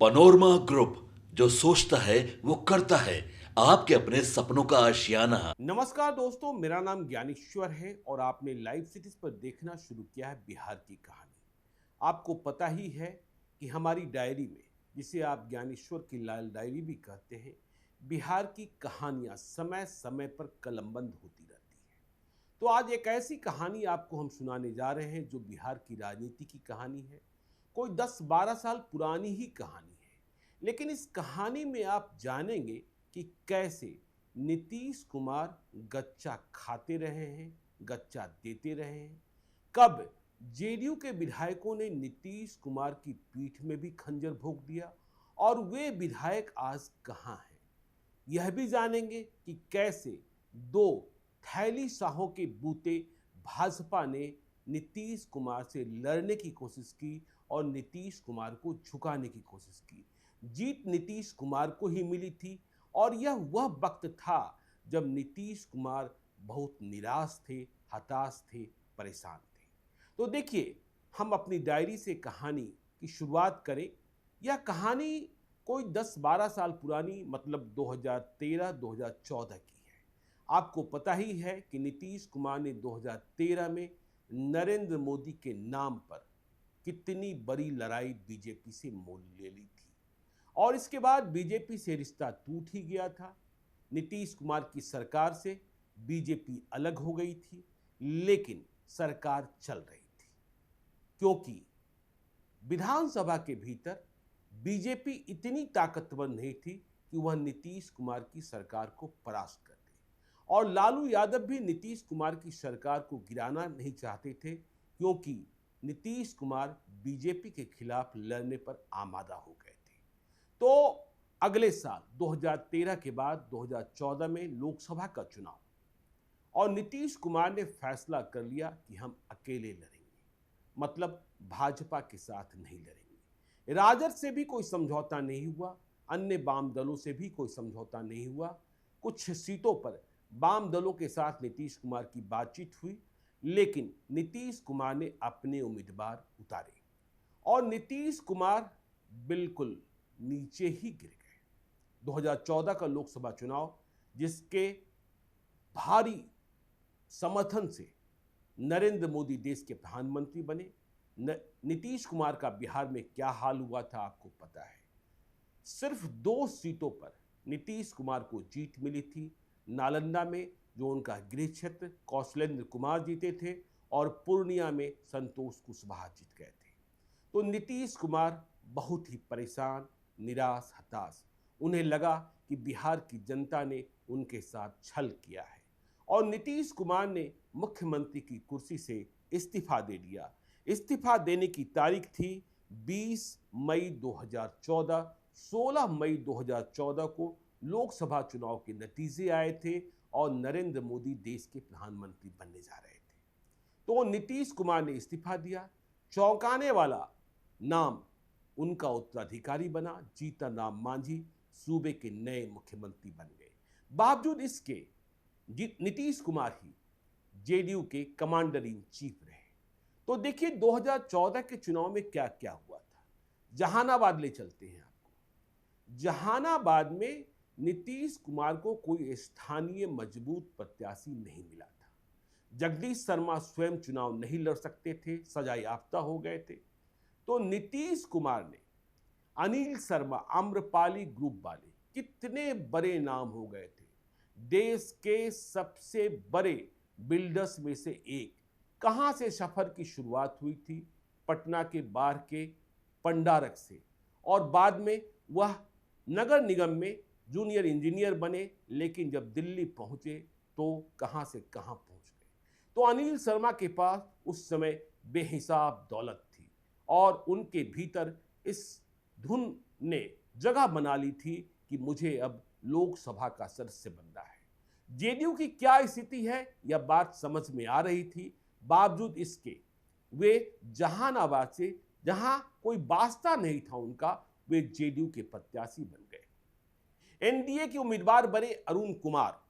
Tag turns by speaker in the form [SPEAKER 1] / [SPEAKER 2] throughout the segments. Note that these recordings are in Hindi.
[SPEAKER 1] पनोरमा ग्रुप, जो सोचता है वो करता है। आपके अपने सपनों का आशियाना।
[SPEAKER 2] नमस्कार दोस्तों, मेरा नाम ज्ञानेश्वर है और आपने लाइव सिटीज पर देखना शुरू किया है बिहार की कहानी। आपको पता ही है कि हमारी डायरी में, जिसे आप ज्ञानेश्वर की लाल डायरी भी कहते हैं, बिहार की कहानियां समय समय पर कलमबंद होती रहती है। तो आज एक ऐसी कहानी आपको हम सुनाने जा रहे हैं जो बिहार की राजनीति की कहानी है। कोई 10-12 साल पुरानी ही कहानी है, लेकिन इस कहानी में आप जानेंगे कि कैसे नीतीश कुमार गच्चा खाते रहे हैं, गच्चा देते रहे हैं, कब जेडीयू के विधायकों ने नीतीश कुमार की पीठ में भी खंजर भोंक दिया और वे विधायक आज कहां हैं। यह भी जानेंगे कि कैसे दो थैली शाहों के बूते भाजपा ने नीतीश कुमार से लड़ने की कोशिश की और नीतीश कुमार को झुकाने की कोशिश की। जीत नीतीश कुमार को ही मिली थी और यह वह वक्त था जब नीतीश कुमार बहुत निराश थे, हताश थे, परेशान थे। तो देखिए, हम अपनी डायरी से कहानी की शुरुआत करें। यह कहानी कोई 10-12 साल पुरानी, मतलब 2013-2014 की है। आपको पता ही है कि नीतीश कुमार ने 2013 में नरेंद्र मोदी के नाम पर कितनी बड़ी लड़ाई बीजेपी से मोल ले ली थी और इसके बाद बीजेपी से रिश्ता टूट ही गया था। नीतीश कुमार की सरकार से बीजेपी अलग हो गई थी, लेकिन सरकार चल रही थी, क्योंकि विधानसभा के भीतर बीजेपी इतनी ताकतवर नहीं थी कि वह नीतीश कुमार की सरकार को परास्त कर दे, और लालू यादव भी नीतीश कुमार की सरकार को गिराना नहीं चाहते थे, क्योंकि नीतीश कुमार बीजेपी के खिलाफ लड़ने पर आमादा हो गए थे। तो अगले साल 2013 के बाद 2014 में लोकसभा का चुनाव, और नीतीश कुमार ने फैसला कर लिया कि हम अकेले लड़ेंगे, मतलब भाजपा के साथ नहीं लड़ेंगे। राजद से भी कोई समझौता नहीं हुआ, अन्य वाम दलों से भी कोई समझौता नहीं हुआ। कुछ सीटों पर वाम दलों के साथ नीतीश कुमार की बातचीत हुई, लेकिन नीतीश कुमार ने अपने उम्मीदवार उतारे और नीतीश कुमार बिल्कुल नीचे ही गिर गए। 2014 का लोकसभा चुनाव, जिसके भारी समर्थन से नरेंद्र मोदी देश के प्रधानमंत्री बने, नीतीश कुमार का बिहार में क्या हाल हुआ था आपको पता है। सिर्फ 2 सीटों पर नीतीश कुमार को जीत मिली थी। नालंदा में, जो उनका गृह क्षेत्र, कौशलेंद्र कुमार जीते थे और पूर्णिया में संतोष कुशवाहा जीत गए थे। तो नीतीश कुमार बहुत ही परेशान, निराश, हताश। उन्हें लगा कि बिहार की जनता ने उनके साथ छल किया है और नीतीश कुमार ने मुख्यमंत्री की कुर्सी से इस्तीफा दे दिया। इस्तीफा देने की तारीख थी 20 मई 2014। 16 मई 2014 को लोकसभा चुनाव के नतीजे आए थे और नरेंद्र मोदी देश के प्रधानमंत्री बनने जा रहे थे। तो नीतीश कुमार ने इस्तीफा दिया। चौंकाने वाला नाम उनका उत्तराधिकारी बना। जीतन राम मांझी सूबे के नए मुख्यमंत्री बन गए। बावजूद इसके नीतीश कुमार ही जेडीयू के कमांडर इन चीफ रहे। तो देखिए, 2014 के चुनाव में क्या क्या हुआ था। जहानाबाद ले चलते हैं आपको। जहानाबाद में नीतीश कुमार को कोई स्थानीय मजबूत प्रत्याशी नहीं मिला था। जगदीश शर्मा स्वयं चुनाव नहीं लड़ सकते थे, सजा याफ्ता हो गए थे। तो नीतीश कुमार ने अनिल शर्मा, आम्रपाली ग्रुप वाले, कितने बड़े नाम हो गए थे, देश के सबसे बड़े बिल्डर्स में से एक। कहां से सफर की शुरुआत हुई थी? पटना के बाढ़ के पंडारक से, और बाद में वह नगर निगम में जूनियर इंजीनियर बने, लेकिन जब दिल्ली पहुंचे तो कहां से कहां पहुंच गए। तो अनिल शर्मा के पास उस समय बेहिसाब दौलत थी और उनके भीतर इस धुन ने जगह बना ली थी कि मुझे अब लोकसभा का सदस्य बनना है। जेडीयू की क्या स्थिति है, यह बात समझ में आ रही थी। बावजूद इसके वे जहानाबाद से, जहां कोई वास्ता नहीं था उनका, वे जेडीयू के प्रत्याशी बन गए। एनडीए के उम्मीदवार बने अरुण कुमार,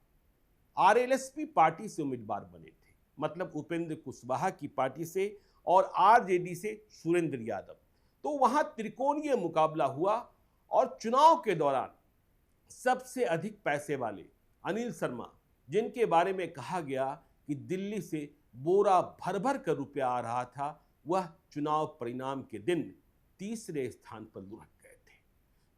[SPEAKER 2] आरएलएसपी पार्टी से उम्मीदवार बने थे, मतलब उपेंद्र कुशवाहा की पार्टी से, और आरजेडी से सुरेंद्र यादव। तो वहां त्रिकोणीय मुकाबला हुआ और चुनाव के दौरान सबसे अधिक पैसे वाले अनिल शर्मा, जिनके बारे में कहा गया कि दिल्ली से बोरा भर भर कर रुपया आ रहा था, वह चुनाव परिणाम के दिन तीसरे स्थान पर लुढ़क गए थे।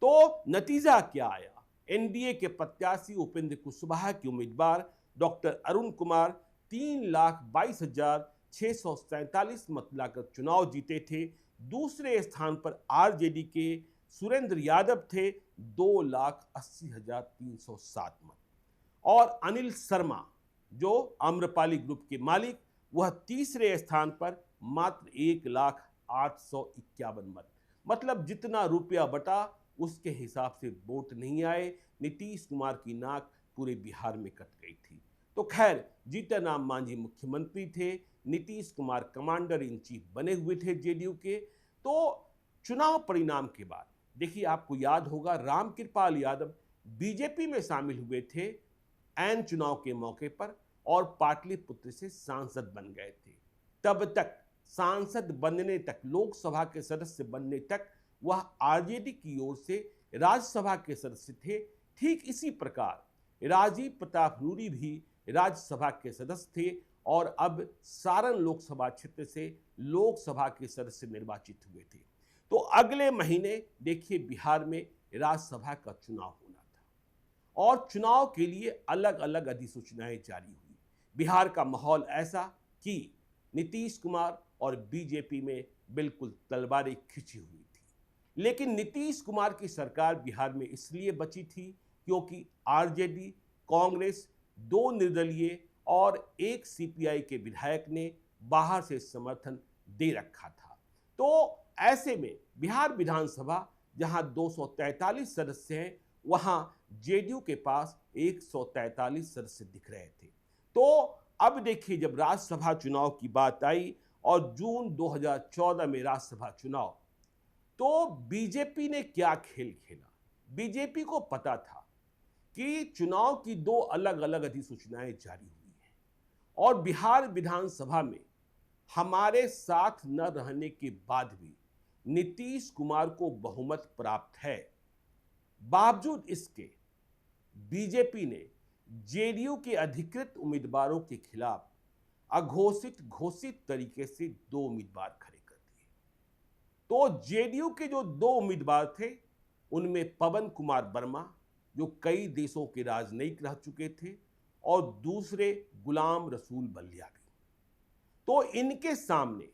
[SPEAKER 2] तो नतीजा क्या आया? एनडीए के प्रत्याशी उपेंद्र कुशवाहा के उम्मीदवार डॉक्टर अरुण कुमार 3,22,647 मत लाकर चुनाव जीते थे। दूसरे स्थान पर आरजेडी के सुरेंद्र यादव थे 2,80,307 मत। और अनिल शर्मा, जो आम्रपाली ग्रुप के मालिक, वह तीसरे स्थान पर मात्र 1,08,51 मत। मतलब जितना रुपया बटा उसके हिसाब से वोट नहीं आए। नीतीश कुमार की नाक पूरे बिहार में कट गई थी। तो खैर, जीतन राम मांझी मुख्यमंत्री थे, Nitish Kumar commander in chief बने हुए थे जेडीयू के। तो चुनाव परिणाम के बाद देखिए, आपको याद होगा रामकृपाल यादव बीजेपी में शामिल हुए थे ऐन चुनाव के मौके पर और पाटलिपुत्र से सांसद बन गए थे। तब तक सांसद बनने तक, लोकसभा के सदस्य बनने तक वह आरजेडी की ओर से राज्यसभा के सदस्य थे। ठीक इसी प्रकार राजीव प्रताप रूडी भी राज्यसभा के सदस्य थे और अब सारण लोकसभा क्षेत्र से लोकसभा के सदस्य निर्वाचित हुए थे। तो अगले महीने देखिए बिहार में राज्यसभा का चुनाव होना था और चुनाव के लिए अलग अलग अधिसूचनाएं जारी हुई। बिहार का माहौल ऐसा कि नीतीश कुमार और बीजेपी में बिल्कुल तलवारें खिंची हुई थी। लेकिन नीतीश कुमार की सरकार बिहार में इसलिए बची थी क्योंकि आरजेडी, कांग्रेस, 2 निर्दलीय और 1 सीपीआई के विधायक ने बाहर से समर्थन दे रखा था। तो ऐसे में बिहार विधानसभा जहां 243 सदस्य हैं, वहां जेडीयू के पास 143 सदस्य दिख रहे थे। तो अब देखिए, जब राज्यसभा चुनाव की बात आई और जून 2014 में राज्यसभा चुनाव, तो बीजेपी ने क्या खेल खेला? बीजेपी को पता था कि चुनाव की 2 अलग अलग अधिसूचनाएं जारी हुई हैं और बिहार विधानसभा में हमारे साथ न रहने के बाद भी नीतीश कुमार को बहुमत प्राप्त है। बावजूद इसके बीजेपी ने जेडीयू के अधिकृत उम्मीदवारों के खिलाफ घोषित तरीके से 2 उम्मीदवार खड़े कर दिए। तो जेडीयू के जो 2 उम्मीदवार थे, उनमें पवन कुमार वर्मा, जो कई देशों के राजनयिक रह चुके थे, और दूसरे गुलाम रसूल बलियाबी। तो इनके सामने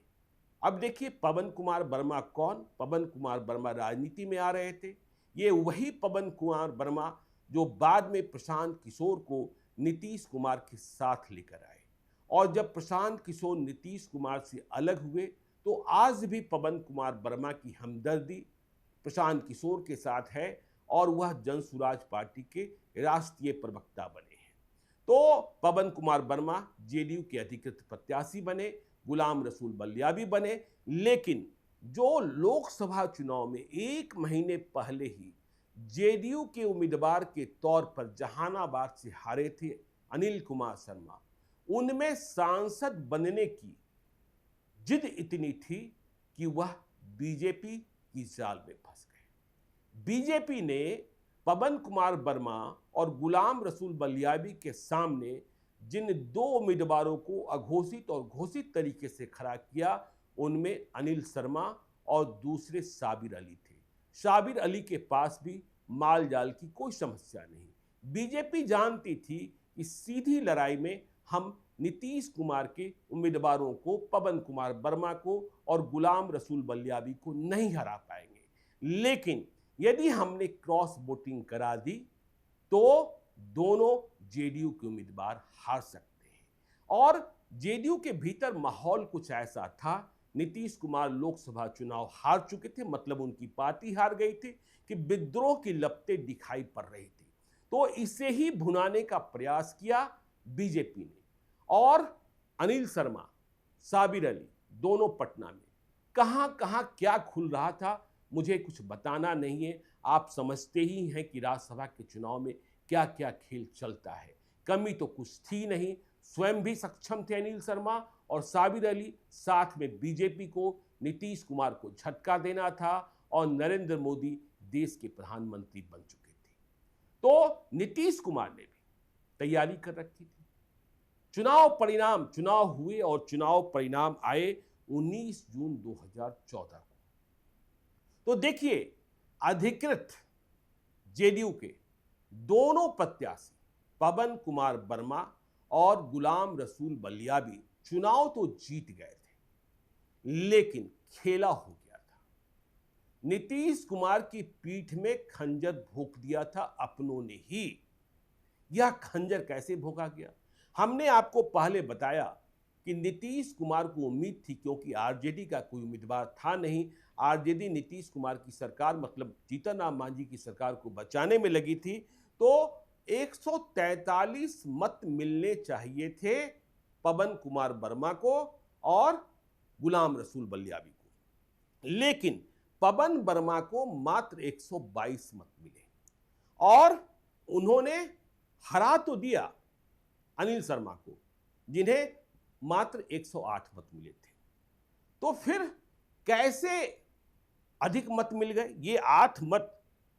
[SPEAKER 2] अब देखिए, पवन कुमार वर्मा कौन? पवन कुमार वर्मा राजनीति में आ रहे थे। ये वही पवन कुमार वर्मा जो बाद में प्रशांत किशोर को नीतीश कुमार के साथ लेकर आए, और जब प्रशांत किशोर नीतीश कुमार से अलग हुए तो आज भी पवन कुमार वर्मा की हमदर्दी प्रशांत किशोर के साथ है और वह जनसुराज पार्टी के राष्ट्रीय प्रवक्ता बने हैं। तो पवन कुमार वर्मा जेडीयू के अधिकृत प्रत्याशी बने, गुलाम रसूल बलियाबी बने। लेकिन जो लोकसभा चुनाव में 1 महीने पहले ही जेडीयू के उम्मीदवार के तौर पर जहानाबाद से हारे थे अनिल कुमार शर्मा, उनमें सांसद बनने की जिद इतनी थी कि वह बीजेपी की जाल में फंस गए। बीजेपी ने पवन कुमार वर्मा और गुलाम रसूल बलियाबी के सामने जिन 2 उम्मीदवारों को अघोषित और घोषित तरीके से खड़ा किया, उनमें अनिल शर्मा और दूसरे साबिर अली थे। साबिर अली के पास भी माल जाल की कोई समस्या नहीं। बीजेपी जानती थी कि सीधी लड़ाई में हम नीतीश कुमार के उम्मीदवारों को, पवन कुमार वर्मा को और गुलाम रसूल बलियाबी को नहीं हरा पाएंगे। लेकिन यदि हमने क्रॉस वोटिंग करा दी तो दोनों जेडीयू के उम्मीदवार हार सकते हैं। और जेडीयू के भीतर माहौल कुछ ऐसा था, नीतीश कुमार लोकसभा चुनाव हार चुके थे, मतलब उनकी पार्टी हार गई थी, कि विद्रोह की लपटें दिखाई पड़ रही थी। तो इसे ही भुनाने का प्रयास किया बीजेपी ने। और अनिल शर्मा, साबिर अली, दोनों पटना में कहां कहां क्या खुल रहा था मुझे कुछ बताना नहीं है। आप समझते ही हैं कि राज्यसभा के चुनाव में क्या क्या खेल चलता है। कमी तो कुछ थी नहीं, स्वयं भी सक्षम थे अनिल शर्मा और साबिर अली। साथ में बीजेपी को, नीतीश कुमार को झटका देना था और नरेंद्र मोदी देश के प्रधानमंत्री बन चुके थे। तो नीतीश कुमार ने भी तैयारी कर रखी थी। चुनाव हुए और चुनाव परिणाम आए 19 जून 2014 को। तो देखिए, अधिकृत जेडीयू के दोनों प्रत्याशी पवन कुमार वर्मा और गुलाम रसूल बलियाबी चुनाव तो जीत गए थे, लेकिन खेला हो गया था। नीतीश कुमार की पीठ में खंजर भोंक दिया था अपनों ने ही। यह खंजर कैसे भोंका गया? हमने आपको पहले बताया कि नीतीश कुमार को उम्मीद थी, क्योंकि आरजेडी का कोई उम्मीदवार था नहीं। आरजेडी नीतीश कुमार की सरकार, मतलब जीतन राम मांझी की सरकार को बचाने में लगी थी। तो 143 मत मिलने चाहिए थे पवन कुमार वर्मा को और गुलाम रसूल बलियाबी को, लेकिन पवन वर्मा को मात्र 122 मत मिले और उन्होंने हरा तो दिया अनिल शर्मा को, जिन्हें मात्र 108 मत मिले थे। तो फिर कैसे अधिक मत मिल गए? ये 8 मत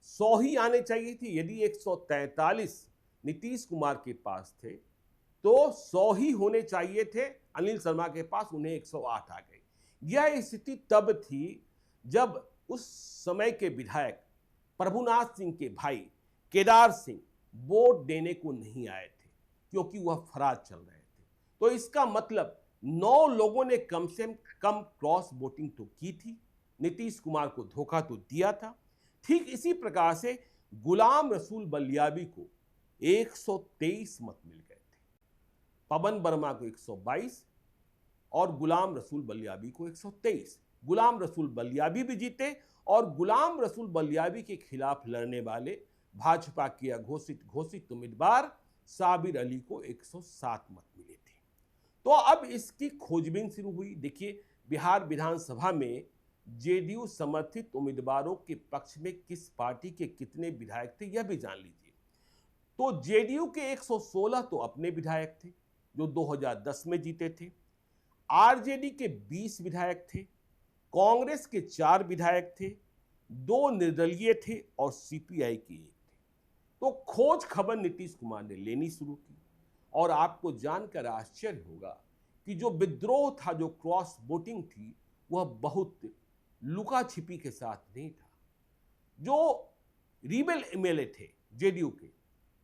[SPEAKER 2] 100 ही आने चाहिए थे। यदि 143 नीतीश कुमार के पास थे तो 100 ही होने चाहिए थे अनिल शर्मा के पास, उन्हें 108 आ गए। यह स्थिति तब थी जब उस समय के विधायक प्रभुनाथ सिंह के भाई केदार सिंह वोट देने को नहीं आए थे, क्योंकि वह फरार चल रहे थे। तो इसका मतलब 9 लोगों ने कम से कम क्रॉस वोटिंग तो की थी, नीतीश कुमार को धोखा तो दिया था। ठीक इसी प्रकार से गुलाम रसूल बलियाबी को 123 मत मिल गए थे, पवन वर्मा को 122 और गुलाम रसूल बलियाबी को 123। गुलाम रसूल बलियाबी भी जीते और गुलाम रसूल बलियाबी के खिलाफ लड़ने वाले भाजपा के घोषित उम्मीदवार साबिर अली को 107 मत मिले थे। तो अब इसकी खोजबीन शुरू हुई। देखिए, बिहार विधानसभा में जेडीयू समर्थित उम्मीदवारों के पक्ष में किस पार्टी के कितने विधायक थे, यह भी जान लीजिए। तो जेडीयू के 116 तो अपने विधायक थे जो 2010 में जीते थे, आरजेडी के 20 विधायक थे, कांग्रेस के 4 विधायक थे, 2 निर्दलीय थे और सीपीआई के 1 थे। तो खोज खबर नीतीश कुमार ने लेनी शुरू की और आपको जानकर आश्चर्य होगा कि जो विद्रोह था, जो क्रॉस वोटिंग थी, वह बहुत लुका छिपी के साथ नहीं था। जो रिबेल एमएलए थे जेडीयू के,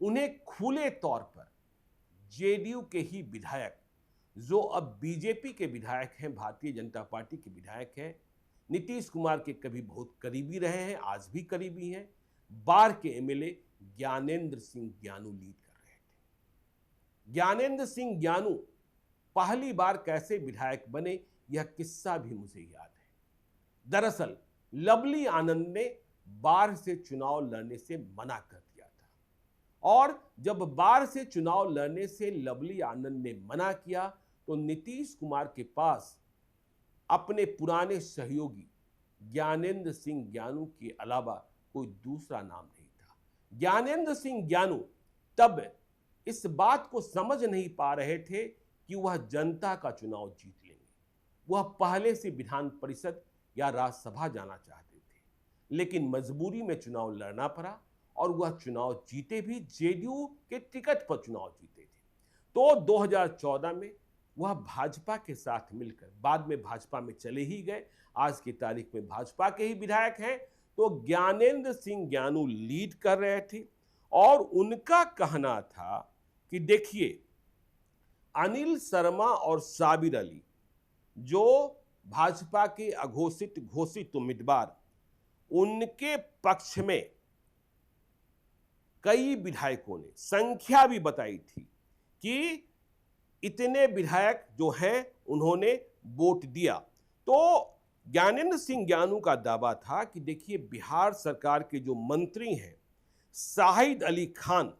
[SPEAKER 2] उन्हें खुले तौर पर जेडीयू के ही विधायक, जो अब बीजेपी के विधायक हैं, भारतीय जनता पार्टी के विधायक हैं, नीतीश कुमार के कभी बहुत करीबी रहे हैं, आज भी करीबी हैं, बाढ़ के एमएलए ज्ञानेंद्र सिंह ज्ञानू लीड कर रहे थे। ज्ञानेंद्र सिंह ज्ञानू पहली बार कैसे विधायक बने, यह किस्सा भी मुझे याद है। दरअसल लवली आनंद ने बाढ़ से चुनाव लड़ने से मना कर दिया था और जब बाढ़ से चुनाव लड़ने से लवली आनंद ने मना किया तो नीतीश कुमार के पास अपने पुराने सहयोगी ज्ञानेंद्र सिंह ज्ञानू के अलावा कोई दूसरा नाम नहीं था। ज्ञानेंद्र सिंह ज्ञानू तब इस बात को समझ नहीं पा रहे थे कि वह जनता का चुनाव जीत लेंगे। वह पहले से विधान परिषद या राज्यसभा जाना चाहते थे, लेकिन मजबूरी में चुनाव लड़ना पड़ा और वह चुनाव जीते भी, जेडीयू के टिकट पर चुनाव जीते थे। तो 2014 में वह भाजपा के साथ मिलकर, बाद में भाजपा में चले ही गए, आज की तारीख में भाजपा के ही विधायक हैं। तो ज्ञानेंद्र सिंह ज्ञानू लीड कर रहे थे और उनका कहना था कि देखिए, अनिल शर्मा और साबिर अली जो भाजपा के घोषित उम्मीदवार, उनके पक्ष में कई विधायकों ने संख्या भी बताई थी कि इतने विधायक जो हैं उन्होंने वोट दिया। तो ज्ञानेंद्र सिंह ज्ञानू का दावा था कि देखिए, बिहार सरकार के जो मंत्री हैं शाहिद अली खान,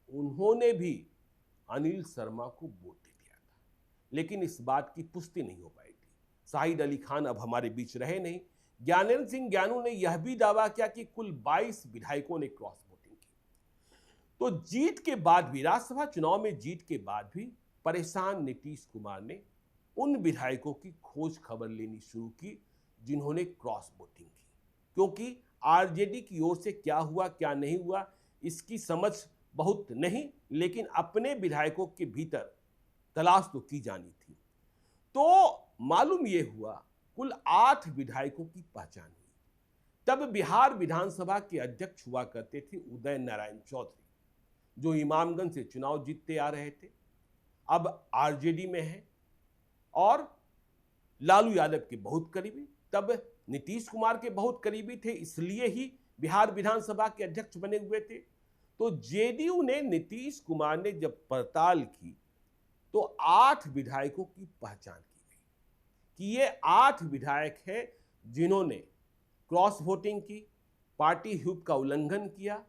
[SPEAKER 2] उन्होंने भी अनिल शर्मा को वोट दे दिया था, लेकिन इस बात की पुष्टि नहीं हो पाई थी। शाहिद अली खान अब हमारे बीच रहे नहीं। ज्ञानेंद्र सिंह ज्ञानू ने यह भी दावा किया कि कुल 22 विधायकों ने क्रॉस वोटिंग की। तो जीत के बाद भी, राज्यसभा चुनाव में जीत के बाद भी परेशान नीतीश कुमार ने उन विधायकों की खोज खबर लेनी शुरू की जिन्होंने क्रॉस वोटिंग की, क्योंकि आरजेडी की ओर से क्या हुआ क्या नहीं हुआ इसकी समझ बहुत नहीं, लेकिन अपने विधायकों के भीतर तलाश तो की जानी थी। तो मालूम यह हुआ कुल 8 विधायकों की पहचान हुई। तब बिहार विधानसभा के अध्यक्ष हुआ करते थे उदय नारायण चौधरी, जो इमामगंज से चुनाव जीतते आ रहे थे, अब आरजेडी में है और लालू यादव के बहुत करीबी, तब नीतीश कुमार के बहुत करीबी थे, इसलिए ही बिहार विधानसभा के अध्यक्ष बने हुए थे। तो जेडीयू ने, नीतीश कुमार ने जब पड़ताल की तो 8 विधायकों की पहचान की गई कि ये 8 विधायक हैं जिन्होंने क्रॉस वोटिंग की, पार्टी व्हिप का उल्लंघन किया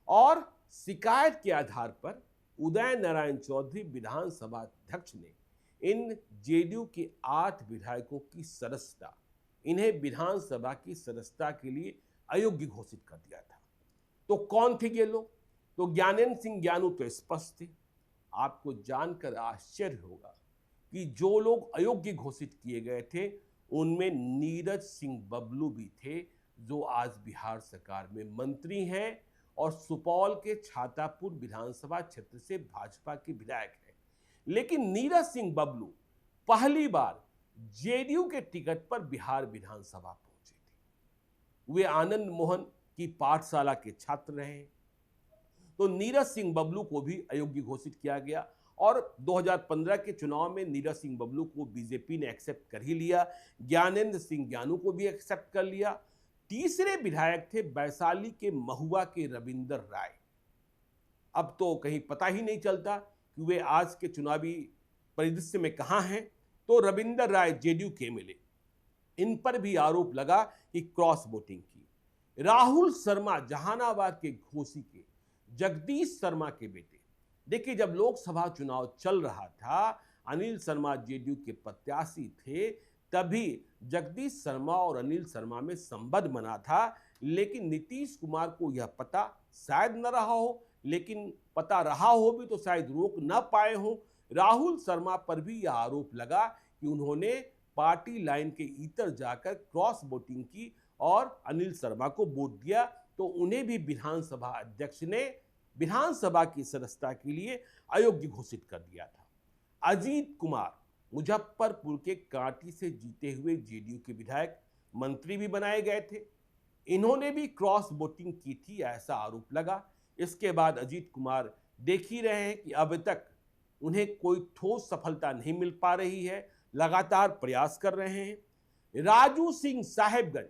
[SPEAKER 2] और शिकायत के आधार पर उदय नारायण चौधरी विधानसभा अध्यक्ष ने इन जेडीयू के 8 विधायकों की सदस्यता, इन्हें विधानसभा की सदस्यता के लिए अयोग्य घोषित कर दिया था। तो कौन थे ये लोग? तो ज्ञानेंद्र सिंह ज्ञानू तो स्पष्ट थे। आपको जानकर आश्चर्य होगा कि जो लोग अयोग्य घोषित किए गए थे उनमें नीरज सिंह बबलू भी थे, जो आज बिहार सरकार में मंत्री हैं और सुपौल के छातापुर विधानसभा क्षेत्र से भाजपा के विधायक हैं। लेकिन नीरज सिंह बबलू पहली बार जेडीयू के टिकट पर बिहार विधानसभा पहुंचे थे। वे आनंद मोहन की पाठशाला के छात्र रहे। तो नीरज सिंह बबलू को भी अयोग्य घोषित किया गया और 2015 के चुनाव में नीरज सिंह बबलू को बीजेपी ने एक्सेप्ट कर ही लिया, ज्ञानेंद्र सिंह ज्ञानू को भी एक्सेप्ट कर लिया। तीसरे विधायक थे वैशाली के महुआ के रविंदर राय। अब तो कहीं पता ही नहीं चलता कि वे आज के चुनावी परिदृश्य में कहां हैं। तो रविंदर राय जेडीयू के एमएलए, इन पर भी आरोप लगा कि क्रॉस वोटिंग की। राहुल शर्मा जहानाबाद के घोसी के जगदीश शर्मा के बेटे। देखिए, जब लोकसभा चुनाव चल रहा था, अनिल शर्मा जेडीयू के प्रत्याशी थे, तभी जगदीश शर्मा और अनिल शर्मा में संबंध बना था। लेकिन नीतीश कुमार को यह पता शायद न रहा हो, लेकिन पता रहा हो भी तो शायद रोक न पाए हो। राहुल शर्मा पर भी यह आरोप लगा कि उन्होंने पार्टी लाइन के इतर जाकर क्रॉस वोटिंग की और अनिल शर्मा को वोट दिया। तो उन्हें भी विधानसभा अध्यक्ष ने विधानसभा की सदस्यता के लिए अयोग्य घोषित कर दिया था। अजीत कुमार मुजफ्फरपुर के कांटी से जीते हुए जेडीयू के विधायक, मंत्री भी बनाए गए थे। इन्होंने भी क्रॉस वोटिंग की थी, ऐसा आरोप लगा। इसके बाद अजीत कुमार देख ही रहे हैं कि अब तक उन्हें कोई ठोस सफलता नहीं मिल पा रही है, लगातार प्रयास कर रहे हैं। राजू सिंह साहेबगंज,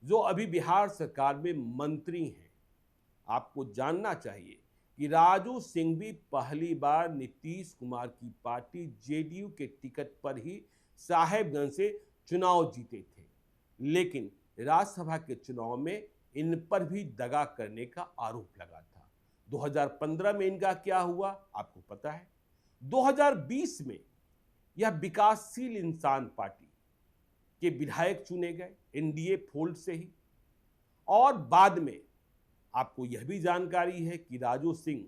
[SPEAKER 2] जो अभी बिहार सरकार में मंत्री हैं, आपको जानना चाहिए कि राजू सिंह भी पहली बार नीतीश कुमार की पार्टी जेडीयू के टिकट पर ही साहेबगंज से चुनाव जीते थे। लेकिन राज्यसभा के चुनाव में इन पर भी दगा करने का आरोप लगा था। 2015 में इनका क्या हुआ आपको पता है। 2020 में यह विकासशील इंसान पार्टी के विधायक चुने गए एनडीए फोल्ड से ही, और बाद में आपको यह भी जानकारी है कि राजू सिंह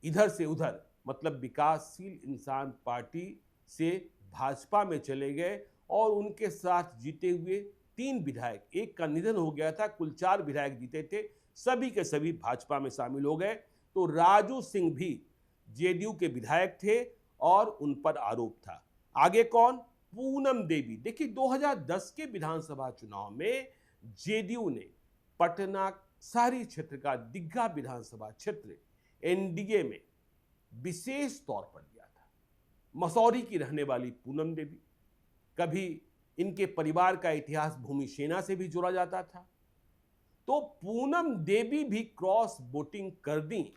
[SPEAKER 2] इधर से उधर, मतलब विकासशील इंसान पार्टी से भाजपा में चले गए और उनके साथ जीते हुए 3 विधायक, एक का निधन हो गया था, कुल 4 विधायक जीते थे, सभी के सभी भाजपा में शामिल हो गए। तो राजू सिंह भी जेडीयू के विधायक थे और उन पर आरोप था। आगे कौन? पूनम देवी। देखिए, 2010 के विधानसभा चुनाव में जेडीयू ने पटना शहरी क्षेत्र का दिग्गा विधानसभा क्षेत्र एनडीए में विशेष तौर पर लिया था। मसौरी की रहने वाली पूनम देवी, कभी इनके परिवार का इतिहास भूमि सेना से भी जोड़ा जाता था। तो पूनम देवी भी क्रॉस वोटिंग कर दी,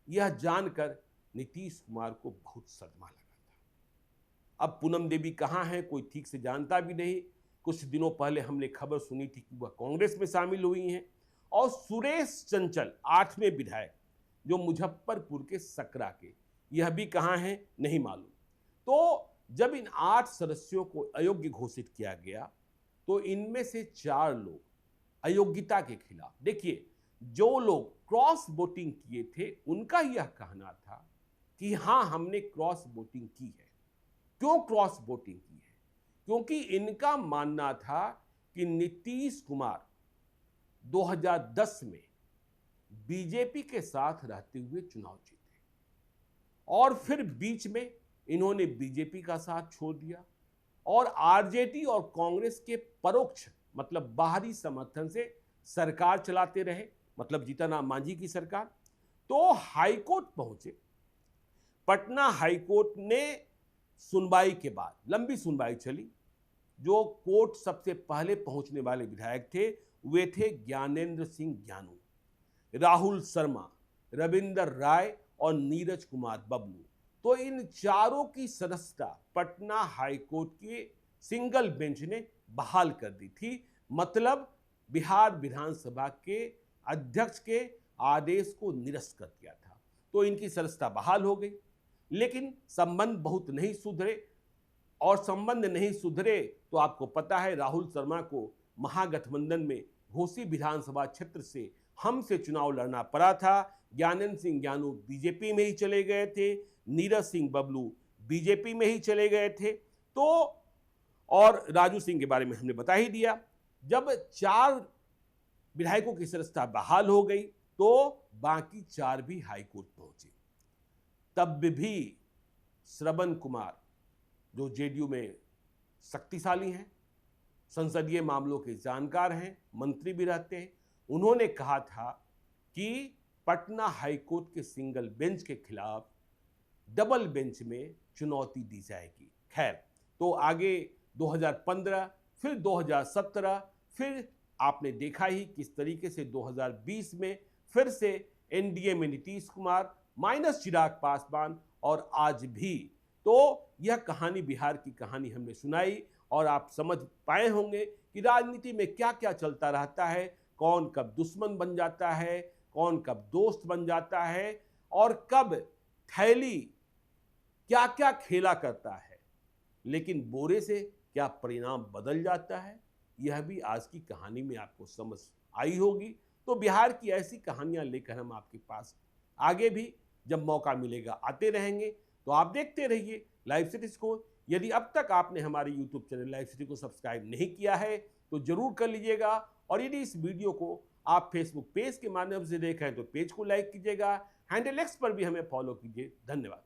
[SPEAKER 2] यह जानकर नीतीश कुमार को बहुत सदमा लगा था। अब पूनम देवी कहां हैं कोई ठीक से जानता भी नहीं। कुछ दिनों पहले हमने खबर सुनी थी कि वह कांग्रेस में शामिल हुई हैं। और सुरेश चंचल 8वें विधायक, जो मुजफ्फरपुर के सकरा के, यह भी कहां हैं नहीं मालूम। तो जब इन 8 सदस्यों को अयोग्य घोषित किया गया तो इनमें से 4 लोग अयोग्यता के खिलाफ, देखिए, जो लोग क्रॉस वोटिंग किए थे उनका यह कहना था कि हां, हमने क्रॉस वोटिंग की है। क्यों क्रॉस वोटिंग की है? क्योंकि इनका मानना था कि नीतीश कुमार 2010 में बीजेपी के साथ रहते हुए चुनाव जीते और फिर बीच में इन्होंने बीजेपी का साथ छोड़ दिया और आरजेडी और कांग्रेस के परोक्ष मतलब बाहरी समर्थन से सरकार चलाते रहे, मतलब जीतन राम मांझी की सरकार। तो हाईकोर्ट पहुंचे। पटना हाईकोर्ट ने सुनवाई के बाद, लंबी सुनवाई चली, जो कोर्ट सबसे पहले पहुंचने वाले विधायक थे वे थे ज्ञानेंद्र सिंह ज्ञानू, राहुल शर्मा, रविंदर राय और नीरज कुमार बबलू। तो इन चारों की सदस्यता पटना हाईकोर्ट के सिंगल बेंच ने बहाल कर दी थी, मतलब बिहार विधानसभा के अध्यक्ष के आदेश को निरस्त कर दिया था। तो इनकी सदस्यता बहाल हो गई, लेकिन संबंध बहुत नहीं सुधरे और संबंध नहीं सुधरे तो आपको पता है राहुल शर्मा को महागठबंधन में घोसी विधानसभा क्षेत्र से हमसे चुनाव लड़ना पड़ा था। ज्ञानेंद्र सिंह ज्ञानू बीजेपी में ही चले गए थे, नीरज सिंह बबलू बीजेपी में ही चले गए थे। तो और राजू सिंह के बारे में हमने बता ही दिया। जब 4 विधायकों की सदस्यता बहाल हो गई तो बाकी 4 भी हाईकोर्ट पहुंचे। तब भी श्रवण कुमार, जो जेडीयू में शक्तिशाली हैं, संसदीय मामलों के जानकार हैं, मंत्री भी रहते हैं, उन्होंने कहा था कि पटना हाईकोर्ट के सिंगल बेंच के खिलाफ डबल बेंच में चुनौती दी जाएगी। खैर, तो आगे 2015, फिर 2017, फिर आपने देखा ही किस तरीके से 2020 में फिर से एनडीए में नीतीश कुमार माइनस चिराग पासवान और आज भी। तो यह कहानी, बिहार की कहानी हमने सुनाई और आप समझ पाए होंगे कि राजनीति में क्या क्या चलता रहता है, कौन कब दुश्मन बन जाता है, कौन कब दोस्त बन जाता है और कब थैली क्या क्या खेला करता है, लेकिन बोरे से क्या परिणाम बदल जाता है, यह भी आज की कहानी में आपको समझ आई होगी। तो बिहार की ऐसी कहानियां लेकर हम आपके पास आगे भी जब मौका मिलेगा आते रहेंगे। तो आप देखते रहिए लाइव सिटीज को। यदि अब तक आपने हमारे यूट्यूब चैनल लाइव सिटी को सब्सक्राइब नहीं किया है तो जरूर कर लीजिएगा, और यदि इस वीडियो को आप फेसबुक पेज के माध्यम से देख रहे हैं तो पेज को लाइक कीजिएगा, हैंडल एक्स पर भी हमें फॉलो कीजिए। धन्यवाद।